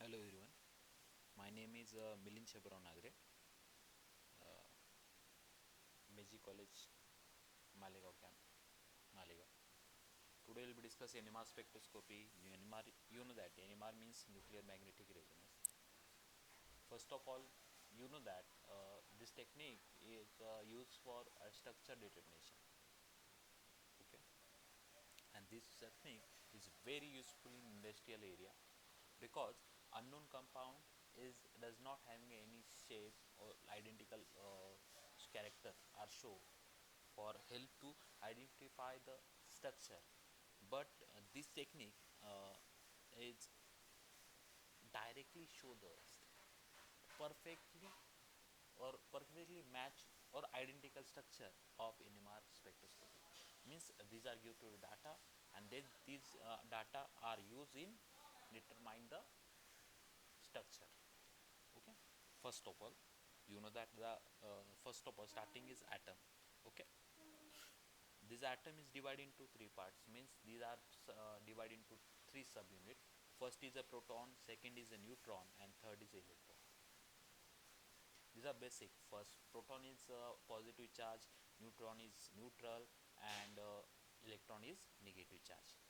Hello everyone, my name is Milind Shabrav Nagre, uh, Meji College, Malegaon Camp, Malegaon. Today we'll be discussing NMR spectroscopy. NMR, you know that NMR means nuclear magnetic resonance. First of all, you know that this technique is used for structure determination. Okay, and this technique is very useful in industrial area because unknown compound is does not having any shape or identical character are show for help to identify the structure, but this technique is directly show the perfectly perfectly match or identical structure of NMR spectroscopy. Means these are give to data, and then these data are used in determine the structure. Okay, first of all, you know that the first of all starting is atom. Okay, this atom is divided into three parts, means these are divided into three subunit. First is a proton, second is a neutron, and third is a electron. These are basic. First, proton is positive charge, neutron is neutral, and electron is negative charge.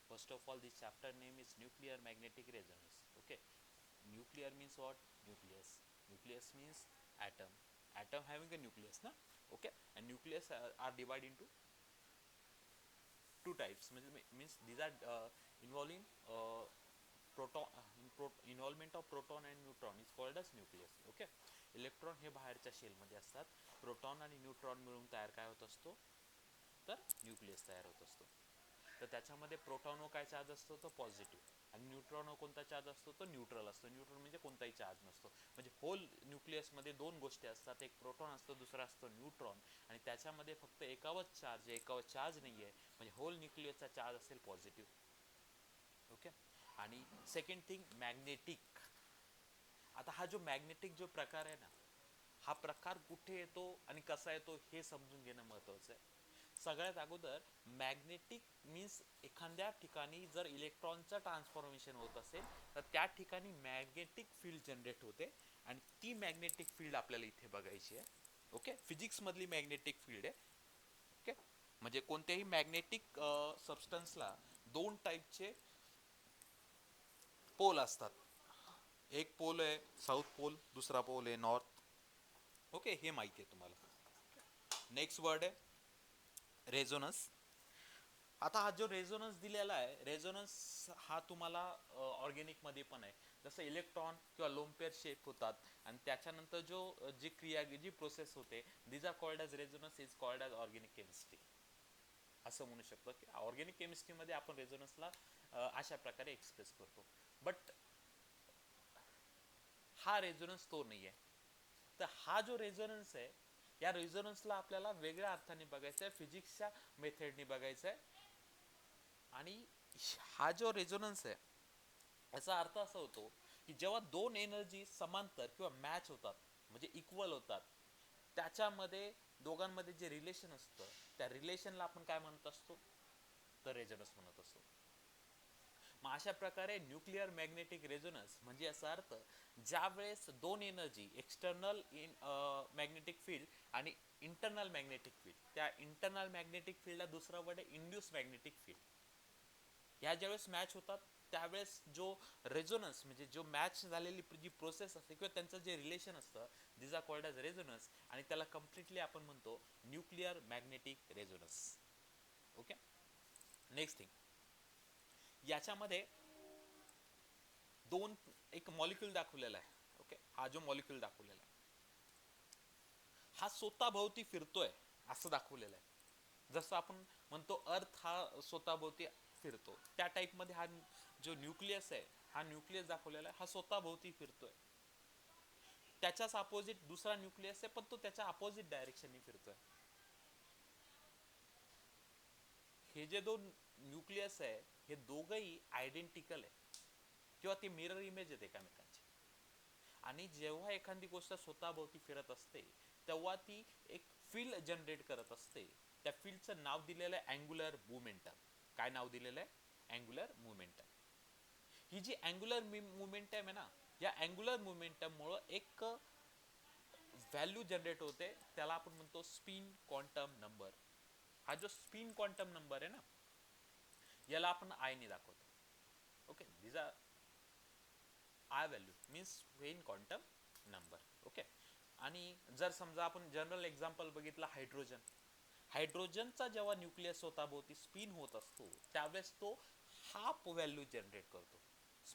First of all, this chapter name is nuclear magnetic resonance. Okay, nuclear means what? Nucleus. Nucleus means atom. Atom having a nucleus, na? Okay, and nucleus are divided into two types. Means these are involving proton involvement of proton and neutron is called as nucleus. Okay, electron हे बाहेरच्या शेलमध्ये असतात. Proton आणि neutron मिळून तयार काय होत असतो, तर न्यूक्लियस तयार होत असतो. तर त्याच्यामध्ये प्रोटॉन काय चार्ज असतो तो पॉझिटिव्ह, आणि न्यूट्रॉन कोणता चार्ज असतो तो न्यूट्रल असतो. न्यूट्रल म्हणजे कोणताही चार्ज नसतो. म्हणजे होल न्यूक्लियसमध्ये दोन गोष्टी असतात, एक प्रोटॉन असतो, दुसरा असतो न्यूट्रॉन, आणि त्याच्यामध्ये फक्त एकावच चार्ज आहे, एकावच चार्ज नाही आहे. म्हणजे होल न्यूक्लियसचा चार्ज असेल पॉझिटिव्ह. ओके, आणि सेकंड थिंग मॅग्नेटिक. आता हा जो मॅग्नेटिक जो प्रकार आहे ना, हा प्रकार कुठे येतो आणि कसा येतो हे समजून घेणं महत्त्वाचं आहे. सगळ्यात अगोदर मॅग्नेटिक मीन्स एखाद्या ठिकाणी जर इलेक्ट्रॉनचं ट्रान्सफॉर्मेशन होत असेल तर त्या ठिकाणी मॅग्नेटिक फील्ड जनरेट होते, आणि ती मॅग्नेटिक फील्ड आपल्याला इथे बघायची आहे. ओके, फिजिक्स मधली मॅग्नेटिक फील्ड आहे. ओके, म्हणजे कोणत्याही मॅग्नेटिक सबस्टन्सला दोन टाईपचे पोल असतात. एक पोल आहे साऊथ पोल, दुसरा पोल आहे नॉर्थ. ओके, हे माहिती आहे तुम्हाला. नेक्स्ट वर्ड आहे रेझोनन्स. आता हा जो रेझोनन्स दिलेला आहे, रेझोनन्स हा तुम्हाला ऑर्गॅनिक मध्ये पण आहे. जसं इलेक्ट्रॉन किंवा लोम्पेअर शेप होतात, आणि त्याच्यानंतर जी क्रिया जी प्रोसेस होते, these are called as resonance is called as organic chemistry. असं म्हणू शकतो की ऑर्गॅनिक केमिस्ट्रीमध्ये आपण रेझोनन्सला अशा प्रकारे एक्सप्रेस करतो. बट हा रेझोनन्स तो नाही आहे. तर हा जो रेझोनन्स आहे, या रेझोनन्सला आपल्याला वेगळ्या अर्थाने बघायचं आहे, फिजिक्सच्या मेथडने बघायचं आहे. आणि हा जो रेझोनन्स आहे याचा अर्थ असा होतो की जेव्हा दोन एनर्जी समांतर किंवा मॅच होतात, म्हणजे इक्वल होतात, त्याच्यामध्ये दोघांमध्ये जे रिलेशन असतं त्या रिलेशनला आपण काय म्हणत असतो, तर रेझोनन्स म्हणत असतो. मग अशा प्रकारे न्यूक्लिअर मॅग्नेटिक रेझोनन्स म्हणजे याचा अर्थ ज्या वेळेस दोन एनर्जी एक्सटर्नल मॅग्नेटिक फील्ड आणि इंटरनल मॅग्नेटिक फील्ड, त्या इंटरनल मॅग्नेटिक फील्डला दुसरा वर्ड आहे इंड्यूस मॅग्नेटिक फील्ड, ह्या ज्यावेळेस मॅच होतात त्यावेळेस जो रेझोनन्स म्हणजे जो मॅच झालेली जी प्रोसेस असते किंवा त्यांचं जे रिलेशन असतं, दिस आर कॉल्ड ॲज रेझोनन्स, आणि त्याला कम्प्लिटली आपण म्हणतो nuclear magnetic resonance. Okay, next thing, याच्यामध्ये दोन एक मॉलिक्यूल दाखवलेला आहे. ओके, हा जो मॉलिक्यूल दाखवलेला आहे हा स्वतःभोवती फिरतोय असं दाखवलेलं आहे. जसं आपण म्हणतो अर्थ हा स्वतःभोवती फिरतो, त्या टाईपमध्ये हा जो न्यूक्लियस आहे, हा न्यूक्लियस दाखवलेला आहे, हा स्वतःभोवती फिरतोय. त्याच्याच अपोजिट दुसरा न्यूक्लियस आहे, पण तो त्याच्या अपोजिट डायरेक्शनने फिरतोय. हे जे दोन न्यूक्लियस आहे हे दोघंही आयडेंटिकल आहे, किंवा ते मिरर इमेज आहेत एकामेकांची. आणि जेव्हा एखादी गोष्ट स्वतःभोवती फिरत असते तेव्हा ती एक फील्ड जनरेट करत असते. त्या फील्डचं नाव दिलेलं आहे अँग्युलर मोमेंटम. काय नाव दिलेलं आहे? Angular momentum. ही जी अँग्युलर मोमेंटम आहे ना, या अँग्युलर मोमेंटम मुळे एक व्हॅल्यू जनरेट होते, त्याला आपण म्हणतो स्पिन क्वांटम नंबर. हा जो स्पिन क्वांटम नंबर आहे ना, याला आपण आय ने दाखवतो. Okay, this are I value means spin quantum number. Okay, आणि जर समजा आपण जनरल एक्झाम्पल बघितला, हायड्रोजनचा जेव्हा न्यूक्लियस होता भोवती स्पिन होत असतो, त्यावेळेस तो हाफ व्हॅल्यू जनरेट करतो.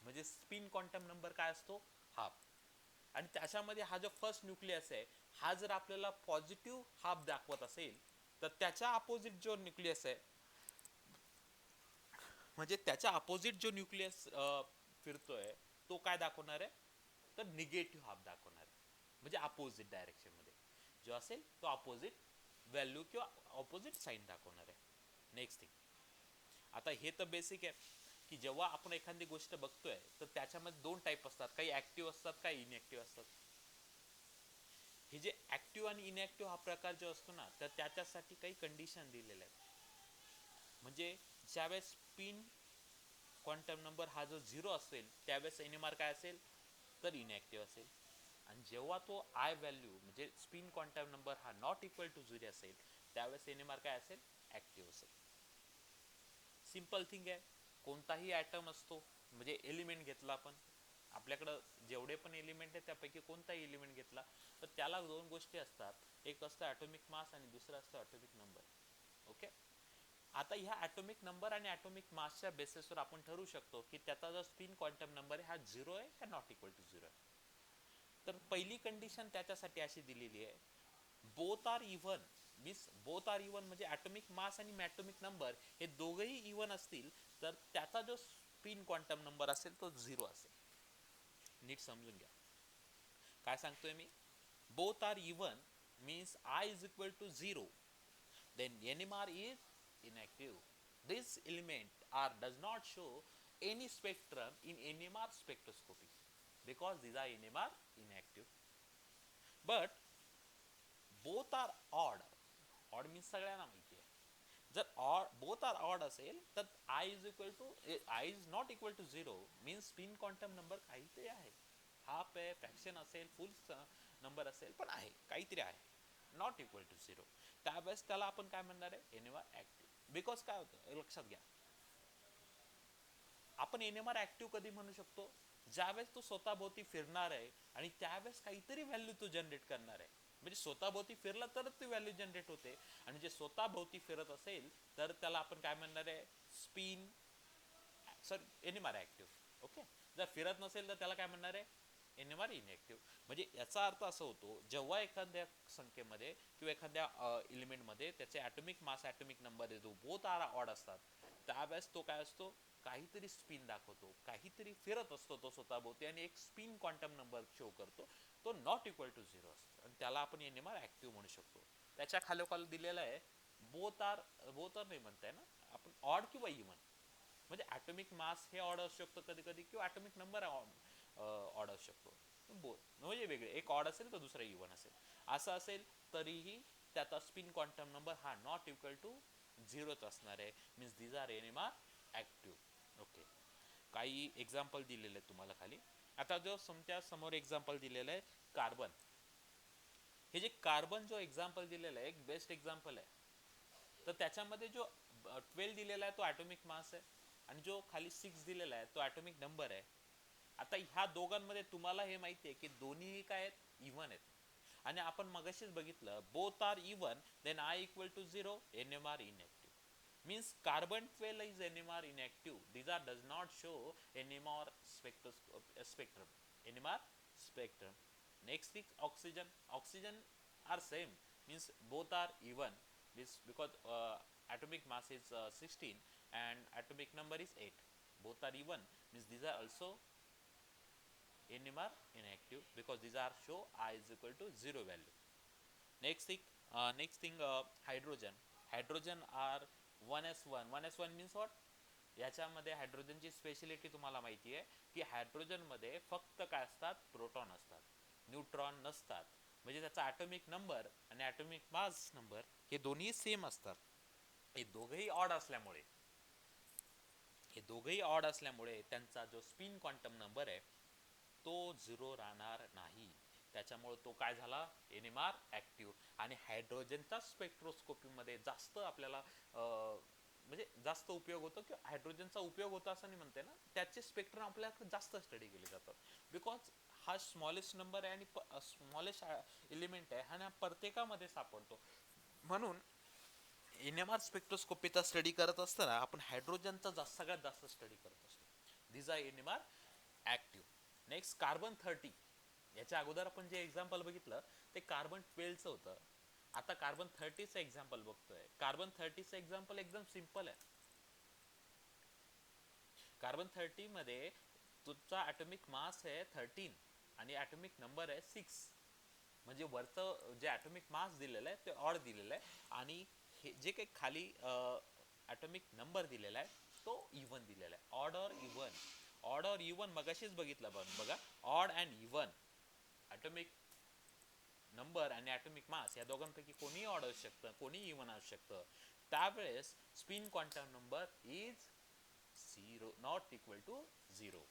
म्हणजे स्पिन क्वांटम नंबर काय असतो? हाफ. आणि त्याच्यामध्ये हा जो फर्स्ट न्यूक्लियस आहे, हा जर आपल्याला पॉझिटिव्ह हाफ दाखवत असेल, तर त्याच्या अपोजिट जो न्यूक्लियस आहे, म्हणजे त्याच्या अपोजिट जो न्यूक्लियस फिरतोय, तो काय दाखवणार आहे? तर निगेटिव्ह हाफ दाखवणार आहे. म्हणजे अपोजिट डायरेक्शन मध्ये जो असेल तो अपोजिट व्हॅल्यू किंवा अपोजिट साइन दाखवणार आहे. नेक्स्ट थिंग, आता हे तर बेसिक आहे की जेव्हा आपण एखादी गोष्ट बघतोय, तर त्याच्यामध्ये दोन टाईप असतात, काही ऍक्टिव्ह असतात, काही इनएक्टिव्ह असतात. हे जे ऍक्टिव्ह आणि इनएक्टिव्ह हा प्रकार जो असतो ना, तर त्याच्यासाठी काही कंडिशन दिलेल्या आहेत. म्हणजे ज्यावेळेस स्पिन क्वांटम नंबर हा जो 0 असेल, त्यावेळेस एनएमआर काय असेल? तर इनएक्टिव्ह असेल. आणि जेव्हा तो आय व्हॅल्यू म्हणजे स्पिन क्वांटम नंबर हा नॉट इक्वल टू 0 असेल, त्यावेळेस एनएमआर काय असेल? ऍक्टिव्ह असेल. सिंपल थिंग आहे. कोणताही ॲटम असतो, म्हणजे एलिमेंट घेतला आपण, आपल्याकडं जेवढे पण एलिमेंट आहेत त्यापैकी कोणताही एलिमेंट घेतला, तर त्याला दोन गोष्टी असतात. एक असतं ॲटॉमिक मास आणि दुसरं असतं ॲटॉमिक नंबर. ओके, आता ह्या ॲटॉमिक नंबर आणि ॲटॉमिक मासच्या बेसिसवर आपण ठरवू शकतो की त्याचा जो स्पिन क्वांटम नंबर आहे हा 0 आहे का नॉट इक्वल टू 0 आहे. तर पहिली कंडिशन त्याच्यासाठी अशी दिलेली आहे, both are even. Means both are even म्हणजे ॲटॉमिक मास आणि ॲटॉमिक नंबर हे दोघेही इव्हन असतील, तर त्याचा जो स्पिन क्वांटम नंबर असेल तो 0 असेल. नीट समजून घ्या काय सांगतोय मी. Both are even means I is equal to 0, then NMR is inactive. This element R does not show any spectrum in NMR spectroscopy because these are NMR inactive. But both are odd. Odd means सगळ्यांना माहिती आहे. जर both are odd असेल, तर I is equal to I is not equal to 0 means spin quantum number काहीतरी आहे. Half आहे, fraction असेल, फुल नंबर असेल, पण आहे काहीतरी आहे, नॉट इक्वल टू 0. त्यावेळेस त्याला आपण काय म्हणणार आहे? NMR active. बिकॉज काय होतं लक्षात घ्या, आपण एनएमआर ऍक्टिव्ह कधी म्हणू शकतो? ज्यावेळेस तो स्वतःभोवती फिरणार आहे आणि त्यावेळेस काहीतरी व्हॅल्यू तो जनरेट करणार आहे. म्हणजे स्वतःभोवती फिरला तरच ती व्हॅल्यू जनरेट होते. आणि जे स्वतःभोवती फिरत असेल तर त्याला आपण काय म्हणणार आहे? Spin NMR active. ओके, जर फिरत नसेल तर त्याला काय म्हणणार आहे? एनएमआर इनएक्टिव्ह. म्हणजे याचा अर्थ असा होतो, जेव्हा एखाद्या संख्येमध्ये किंवा एखाद्या एलिमेंटमध्ये त्याचे ॲटॉमिक मास ॲटॉमिक नंबर येतो, बोथ आर ऑड असतात, त्यावेळेस तो काय असतो? काहीतरी स्पिन दाखवतो, काहीतरी फिरत असतो तो स्वतःभोवती आणि एक स्पिन क्वांटम नंबर शो करतो, तो नॉट इक्वल टू 0 असतो आणि त्याला आपण एनएमआर ऍक्टिव्ह म्हणू शकतो. त्याच्या खालोखाल दिलेला आहे बोथ आर नाही म्हणताय ना आपण, ऑड किंवा इव्हन. म्हणजे ॲटॉमिक मास हे ऑड असू शकतो कधी कधी, किंवा ॲटॉमिक नंबर ऑड असू शकतो. म्हणजे वेगळे, एक ऑड असेल तर दुसरा इव्हन असेल. असं असेल तरीही त्याचा स्पिन क्वांटम नंबर हा नॉट इक्वल टू 0च असणार आहे. Means these are NMR active. Okay, काही एक्झाम्पल दिलेले आहेत तुम्हाला खाली. आता जो तुमच्या समोर एक्झाम्पल दिलेलं आहे कार्बन. हे जे कार्बन जो एक्झाम्पल दिलेलं आहे एक बेस्ट एक्झाम्पल आहे. तर त्याच्यामध्ये जो 12 दिलेला आहे तो ॲटॉमिक मास आहे, आणि जो खाली 6 दिलेला आहे तो ॲटॉमिक नंबर आहे. आता ह्या दोघांमध्ये तुम्हाला हे माहिती आहे की दोन्ही काय आहेत? इव्हन आहेत. आणि आपण मगाशीच बघितलं, both are even then I equal to 0, NMR inactive. Means carbon 12 is NMR inactive. these are does not show NMR spectrum. NMR spectrum. Next is oxygen. Oxygen are same, means both are even. This because atomic mass is 16 and atomic number is 8. Both are even, means these are also NMR inactive because these are show I is equal to 0 value. Next thing, hydrogen. Hydrogen are 1s1. 1s1 means what? याच्यामध्ये हायड्रोजनची speciality तुम्हाला माहिती आहे की hydrogen मध्ये फक्त काय असतात? Proton असतात, न्यूट्रॉन नसतात. म्हणजे त्याचा ॲटॉमिक नंबर आणि ॲटॉमिक मास नंबर हे दोन्ही सेम असतात. हे दोघेही ऑड असल्यामुळे हे दोघंही ऑड असल्यामुळे त्यांचा जो स्पिन क्वांटम नंबर आहे तो 0 राहणार नाही. त्याच्यामुळे तो काय झाला, NMR ऍक्टिव्ह. आणि हायड्रोजनच्या स्पेक्ट्रोस्कोपीमध्ये जास्त आपल्याला म्हणजे जास्त उपयोग होतो, किंवा हायड्रोजनचा उपयोग होता असं नाही म्हणते ना, त्याचे स्पेक्ट्रम आपल्याकडे जास्त स्टडी केले जातात. बिकॉज हा स्मॉलेस्ट नंबर आहे आणि स्मॉलेस्ट एलिमेंट आहे, हा प्रत्येकामध्ये सापडतो. म्हणून NMR स्पेक्ट्रोस्कोपीचा स्टडी करत असताना आपण हायड्रोजनचा सगळ्यात जास्त स्टडी करत असतो. This are NMR active. Next carbon 30. याच्या अगोदर आपण जे एक्झाम्पल बघितलं ते कार्बन 12चं होतं. आता कार्बन 30चं एक्झाम्पल बघतोय. कार्बन 30चं एक्झाम्पल एकदम सिंपल आहे. कार्बन 30 मध्ये तुमचा ॲटॉमिक मास आहे 13 आणि ॲटॉमिक नंबर आहे 6. म्हणजे वरचं जे ॲटॉमिक मास दिलेलं आहे ते ऑड दिलेलं आहे, आणि हे जे काही खाली ॲटॉमिक नंबर दिलेला आहे तो इव्हन दिलेला आहे. Odd or even, odd or even मगाशीच बघितलं बघा. Odd and even, atomic number आणि ॲटॉमिक मास या दोघांपैकी कोणीही ऑड असू शकतं, कोणीही इव्हन असू शकतं. त्यावेळेस spin quantum number is 0, not equal to 0.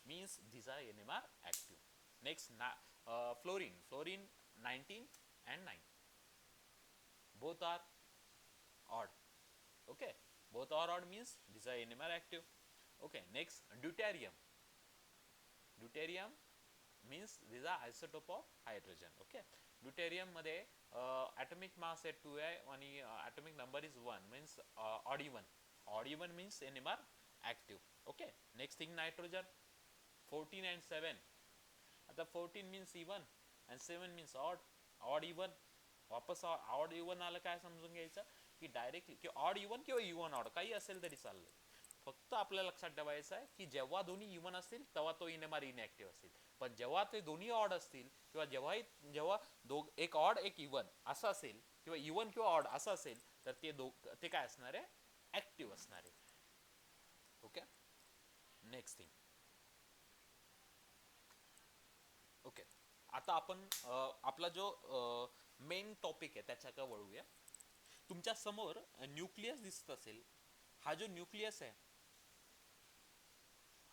Means these are NMR active. Next, fluorine. Fluorine 19 and 9. Both are odd. Okay. Both are odd means these are NMR active. Okay. Next, deuterium. Deuterium means these are isotope of hydrogen. Okay. Deuterium मध्ये atomic mass आहे 2 आहे आणि atomic number is 1, means odd even. Odd even means NMR active. Okay. Next thing, nitrogen. 14 and 7. आता 14 means even and 7 means odd. Odd even. वापस odd even आलं काय समजून घ्यायचं की डायरेक्टली की ऑड इव्हन किंवा इव्हन ऑड काही असेल तरी चाललंय. फक्त आपल्याला लक्षात ठेवायचं आहे की जेव्हा दोन्ही इव्हन असतील तेव्हा तो NMR इनएक्टिव्ह असेल, पण जेव्हा ते दोन्ही ऑड असतील किंवा जेव्हा एक ऑड एक इव्हन असं असेल किंवा इव्हन किंवा ऑड असं असेल तर ते काय असणार आहे, ऍक्टिव्ह असणार आहे. ओके. Next thing. ओके. आता आपण आपला जो मेन टॉपिक आहे त्याच्याकडे वळूया. तुमच्या समोर न्यूक्लियस दिसत असेल. हा जो न्यूक्लियस आहे,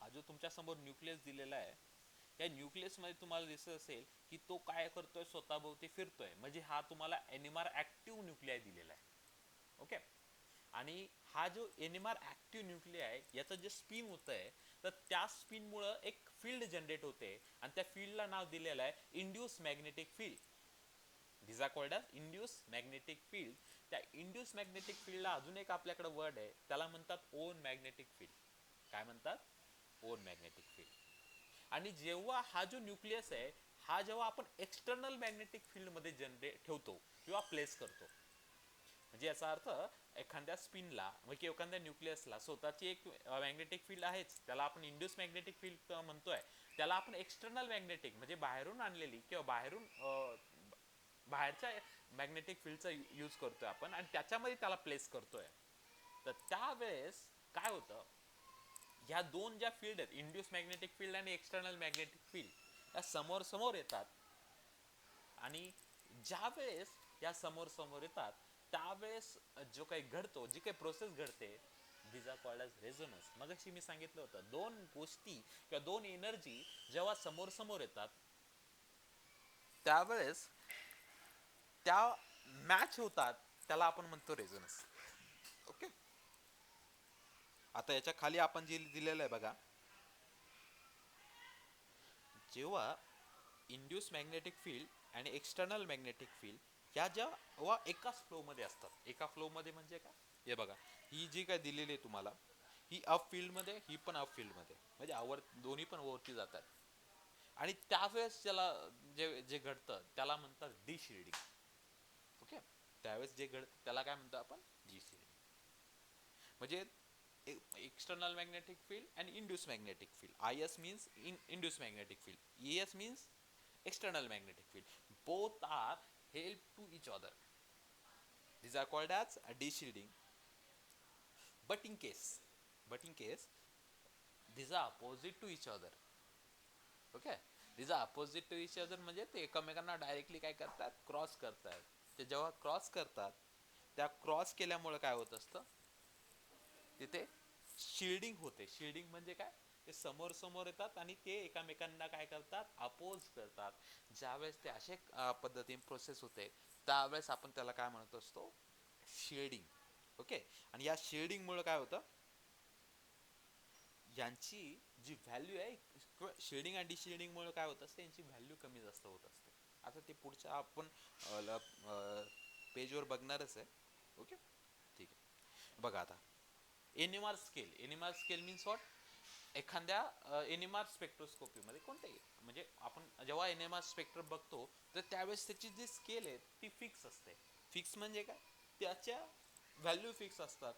हा जो तुमच्या समोर न्यूक्लियस दिलेला आहे, या न्यूक्लियस मध्ये तुम्हाला दिसत असेल की तो काय करतोय, स्वतःभोवती फिरतोय. म्हणजे हा तुम्हाला NMR ऍक्टिव्ह न्यूक्लियाय दिलेला आहे. ओके. आणि हा जो NMR ऍक्टिव्ह न्यूक्लियाय आहे याचं जे स्पिन होत आहे, तर त्या स्पिनमुळे एक फील्ड जनरेट होते आणि त्या फील्डला नाव दिलेलं आहे induce magnetic field. these are called as induced magnetic field. त्या इंड्यूस मॅग्नेटिक फील्डला अजून एक आपल्याकडे वर्ड आहे, त्याला म्हणतात ओन मॅग्नेटिक फील्ड. काय म्हणतात, ओन मॅग्नेटिक फील्ड. आणि जेव्हा हा जो न्यूक्लियस आहे हा जेव्हा आपण एक्सटर्नल मॅग्नेटिक फील्ड मध्ये जनरेट ठेवतो किंवा प्लेस करतो, म्हणजे याचा अर्थ एखाद्या स्पिनला म्हणजे एखाद्या न्यूक्लियसला स्वतःची एक मॅग्नेटिक फील्ड आहेच, त्याला आपण इंड्यूस मॅग्नेटिक फील्ड म्हणतोय. त्याला आपण एक्सटर्नल मॅग्नेटिक म्हणजे बाहेरून आणलेली किंवा बाहेरच्या मॅग्नेटिक फील्डचा यूज करतोय आपण आणि त्याच्यामध्ये त्याला प्लेस करतोय. तर त्यावेळेस काय होतं, ह्या दोन ज्या फील्ड आहेत, इंड्यूस मॅग्नेटिक फील्ड आणि एक्सटर्नल मॅग्नेटिक फील्ड, या समोर समोर येतात. आणि ज्या वेळेस या समोर समोर येतात त्यावेळेस जो काही घडतो, जी काही प्रोसेस घडते, these are called as resonance. मगाशी मी सांगितलं होतं, दोन गोष्टी किंवा दोन एनर्जी जेव्हा समोर समोर येतात त्यावेळेस त्या मॅच होतात, त्याला आपण म्हणतो रेझोनन्स. ओके. आता याच्या खाली आपण जे दिलेलं आहे बघा, जेव्हा इंड्यूस मॅग्नेटिक फील्ड आणि एक्सटर्नल मॅग्नेटिक फील्ड ह्या जेव्हा एकाच फ्लो मध्ये असतात, एका फ्लो मध्ये म्हणजे काय, हे बघा, ही जी काय दिलेली आहे तुम्हाला, ही अप फील्ड मध्ये, ही पण अप फील्ड मध्ये, म्हणजे दोन्ही पण वरती जातात. आणि त्यावेळेस त्याला जे जे घडतं त्याला म्हणतात डी शिल्डिंग. ओके. त्यावेळेस जे घडतं त्याला काय म्हणतो आपण, डी शिल्डिंग. म्हणजे external magnetic field and induced magnetic field. IS means induced magnetic field. ES means external magnetic field. Both are help to each other. These are called as a de-shielding. But in case these are opposite to each other. Okay. These are opposite to each other म्हणजे ते एकमेकांना directly काय करतात, cross करतात. ते जेव्हा cross करतात, त्या क्रॉस केल्यामुळे काय होत असतं, तिथे शिल्डिंग होते. शिल्डिंग म्हणजे काय, ते समोर समोर येतात आणि ते एकामेकांना काय करतात, अपोज करतात. ज्यावेळेस ते असे पद्धतीने प्रोसेस होते, त्यावेळेस आपण त्याला काय म्हणत असतो, शेडिंग. ओके. आणि या शेडिंग मुळे काय होतं, यांची जी व्हॅल्यू आहे, शेडिंग आणि डिशेडिंग मुळे काय होत असते, यांची व्हॅल्यू कमी जास्त होत असते. आता ते पुढच्या आपण पेजवर बघणारच आहे. ओके, ठीक आहे. बघा आता, NMR scale. NMR scale means what, एखाद्या एनएमआर स्पेक्ट्रोस्कोपी मध्ये कोणते, म्हणजे आपण जेव्हा एनएमआर स्पेक्ट्रम बघतो, तर त्यावेळेस त्याची जी स्केल आहे ती फिक्स असते. फिक्स म्हणजे काय, त्याच्या व्हॅल्यू फिक्स असतात,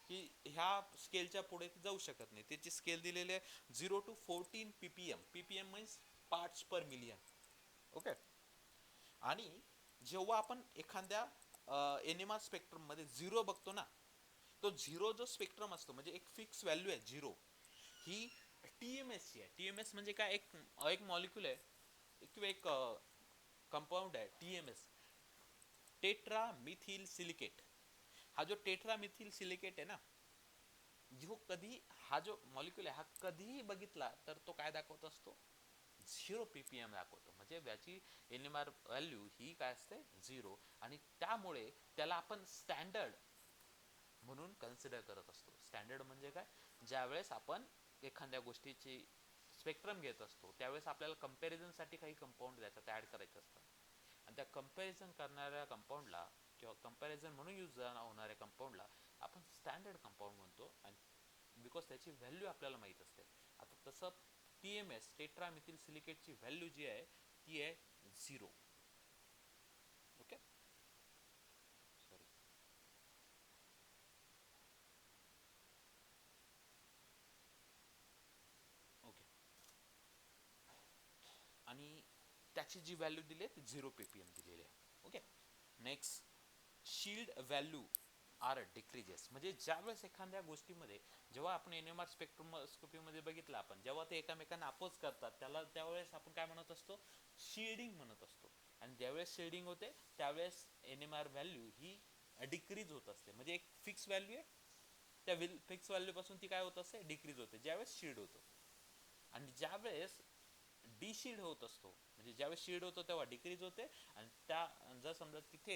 की ह्या स्केलच्या पुढे ती जाऊ शकत नाही. त्याची स्केल दिलेली आहे 0 to 14 ppm means parts per million. Okay. आणि जेव्हा आपण एखाद्या एनएमआर स्पेक्ट्रम मध्ये झिरो बघतो ना, तो झिरो जो स्पेक्ट्रम असतो, म्हणजे एक फिक्स व्हॅल्यू आहे झिरो, ही टीएमएस ची आहे. टीएमएस म्हणजे काय, एक एक मॉलिक्युल आहे किंवा एक कंपाऊंड आहे टीएमएस, टेट्रा मिथिल सिलिकेट. हा जो टेट्रा मिथिल सिलिकेट आहे ना, जो कधी हा जो मॉलिक्युल आहे, हा कधीही बघितला तर तो काय दाखवत असतो, 0 ppm दाखवतो. म्हणजे त्याची एनएमआर व्हॅल्यू ही काय असते, 0. आणि त्यामुळे त्याला आपण स्टँडर्ड म्हणून कन्सिडर करत असतो. स्टँडर्ड म्हणजे काय, ज्यावेळेस आपण एखाद्या गोष्टीची स्पेक्ट्रम घेत असतो, त्यावेळेस आपल्याला कंपॅरिझन साठी काही कंपाऊंड त्याच्यात ऍड करायचे असतात, आणि त्या कंपॅरिझन करणाऱ्या कंपाऊंडला किंवा कंपॅरिझन म्हणून यूज होणाऱ्या कंपाऊंडला आपण स्टँडर्ड कंपाऊंड म्हणतो, आणि बिकॉज त्याची व्हॅल्यू आपल्याला माहित असते. आता तसं टीएमएस, टेट्रामिथिल सिलिकेटची व्हॅल्यू जी आहे ती आहे 0. Okay, sorry. ओके, आणि त्याची जी व्हॅल्यू दिली आहे ती 0 ppm दिलेली आहे. Okay. Next, shield value are decreases. म्हणजे ज्यावेळेस एखाद्या गोष्टीमध्ये, जेव्हा आपण एनएमआर स्पेक्ट्रोस्कोपीमध्ये बघितलं आपण, जेव्हा ते एकामेकांना अपोज करतात, त्यावेळेस आपण काय म्हणत असतो, शील्डिंग म्हणत असतो. आणि ज्यावेळेस शील्डिंग होते, त्यावेळेस एनएमआर व्हॅल्यू ही डिक्रीज होत असते. म्हणजे एक फिक्स व्हॅल्यू आहे, त्या फिक्स व्हॅल्यू पासून ती काय होत असते, डिक्रीज होते ज्यावेळेस शील्ड होतो. आणि ज्यावेळेस डिशील्ड होत असतो, म्हणजे ज्यावेळेस शील्ड होतो तेव्हा डिक्रीज होते, आणि त्या जर समजा तिथे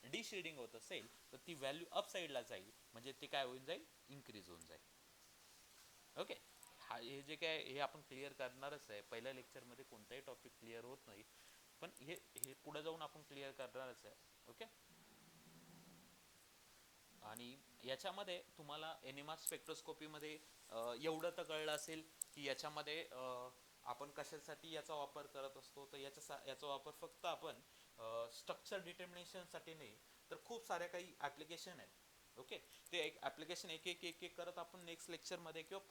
डिशिल्डिंग होत असेल, तर ती व्हॅल्यू अप साईडला जाईल, म्हणजे ते काय होऊन जाईल, इन्क्रीज होऊन जाईल. ओके. हा, हे जे काय हे आपण क्लिअर करणारच आहे. पहिल्या लेक्चरमध्ये कोणताही टॉपिक क्लिअर होत नाही, पण हे हे पुढे जाऊन आपण क्लिअर करणारच आहे. ओके. आणि याच्यामध्ये तुम्हाला एनएमआर स्पेक्ट्रोस्कोपीमध्ये एवढं तर कळलं असेल, की याच्यामध्ये आपण कशासाठी याचा वापर करत असतो. तर याचा वापर फक्त आपण स्ट्रक्चर डिटर्मिनेशनसाठी नाही, तर खूप साऱ्या काही ॲप्लिकेशन आहेत. ओके. ते एक ॲप्लिकेशन एक एक एक एक करत आपण नेक्स्ट लेक्चरमध्ये किंवा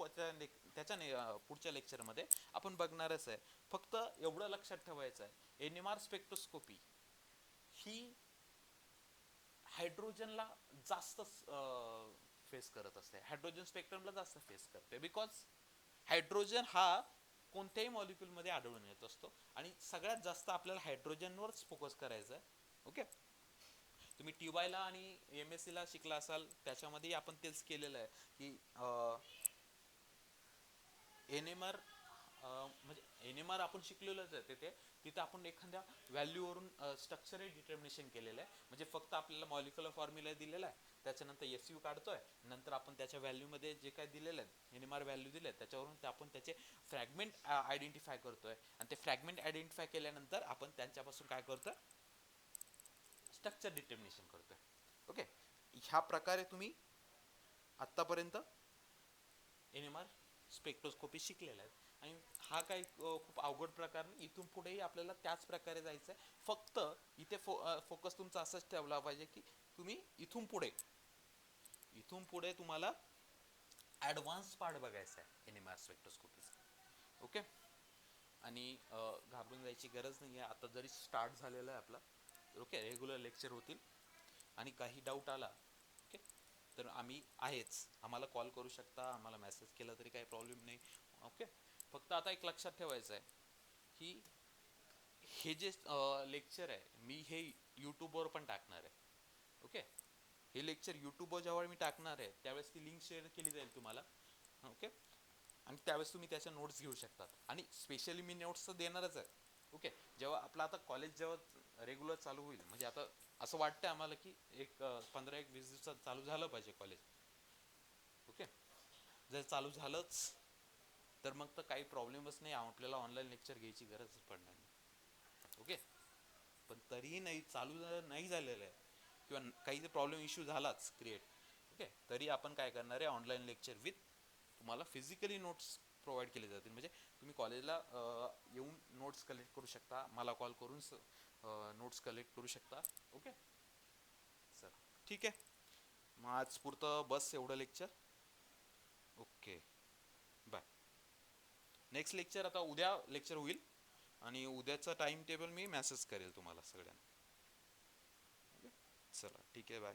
पुढच्या लेक्चरमध्ये आपण बघणारच आहे. फक्त एवढं लक्षात ठेवायचं आहे, एनएमआर स्पेक्ट्रोस्कोपी ही हायड्रोजनला जास्त फेस करत असते, हायड्रोजन स्पेक्ट्रमला जास्त फेस करते, बिकॉज हायड्रोजन हा कोणत्याही मॉलिक्युलमध्ये आढळून येत असतो, आणि सगळ्यात जास्त आपल्याला हायड्रोजनवरच फोकस करायचा आहे. ओके. तुम्ही टीवायला आणि एमएससी ला शिकला असाल, त्याच्यामध्ये आपण तेच केलेलं आहे, की एनएमआर म्हणजे एनएमआर आपण शिकलेलंच आहे. तिथे आपण एखाद्या व्हॅल्यूवरून स्ट्रक्चर डिटर्मिनेशन केलेलं आहे. म्हणजे फक्त आपल्याला मॉलिक्युलर फॉर्म्युला दिलेला आहे, त्याच्यानंतर एसयू काढतोय, नंतर आपण त्याच्या व्हॅल्यूमध्ये जे काय दिलेलं आहे, एनएमआर व्हॅल्यू दिले आहेत, त्याच्यावरून आपण त्याचे फ्रॅगमेंट आयडेंटिफाय करतोय, आणि ते फ्रॅगमेंट आयडेंटिफाय केल्यानंतर आपण त्यांच्यापासून काय करतोय, स्ट्रक्चर डिटर्मिनेशन करतोय. ओके. ह्या प्रकारे तुम्ही आत्तापर्यंत एनएमआर स्पेक्ट्रोस्कोपी शिकलेला आहे, आणि हा काही खूप अवघड प्रकार नाही. इथून पुढेही आपल्याला त्याच प्रकारे जायचं आहे. फक्त इथे फोकस तुमचा असंच ठेवला पाहिजे, की तुम्ही इथून पुढे तुम्हाला ॲडव्हान्स पार्ट बघायचा आहे एनएमआर स्पेक्ट्रोस्कोपीचा. ओके. आणि घाबरून जायची गरज नाही आहे. आता जरी स्टार्ट झालेला आहे आपला, ओके, रेग्युलर लेक्चर होतील. आणि काही डाऊट आला, ओके, तर आम्ही आहेच, आम्हाला कॉल करू शकता, आम्हाला मेसेज केला तरी काही प्रॉब्लेम नाही. ओके. फक्त आता एक लक्षात ठेवायचं आहे, की हे जे लेक्चर आहे, मी हे यूट्यूबवर पण टाकणार आहे. ओके. हे लेक्चर यूट्यूबवर जेव्हा मी टाकणार आहे त्यावेळेस ती लिंक शेअर केली जाईल तुम्हाला. ओके. आणि त्यावेळेस तुम्ही त्याच्या नोट्स घेऊ शकतात. आणि स्पेशली मी नोट्स तर देणारच आहे. ओके. जेव्हा आपलं आता कॉलेज जेव्हा रेग्युलर चालू होईल, म्हणजे आता असं वाटतं आम्हाला की एक 15-20 दिवसात चालू झालं पाहिजे कॉलेज. ओके. जर चालू झालंच तर मग तर काही प्रॉब्लेमच नाही, आपल्याला ऑनलाईन लेक्चर घ्यायची गरज पडणार नाही. ओके. पण तरीही नाही चालू नाही झालेलं आहे किंवा काही प्रॉब्लेम इश्यू झालाच क्रिएट, ओके, तरी आपण काय करणार आहे, ऑनलाईन लेक्चर विथ तुम्हाला फिजिकली नोट्स प्रोव्हाइड केले जातील. म्हणजे तुम्ही कॉलेजला येऊन नोट्स कलेक्ट करू शकता, मला कॉल करून नोट्स कलेक्ट करू शकता. ओके सर, ठीक आहे. मग आज पुरतं बस एवढं lecture. Okay, bye. Next lecture आता उद्या लेक्चर होईल आणि उद्याचा टाइम टेबल मी मेसेज करेल तुम्हाला सगळ्यांना. ओके, चला ठीक आहे, बाय.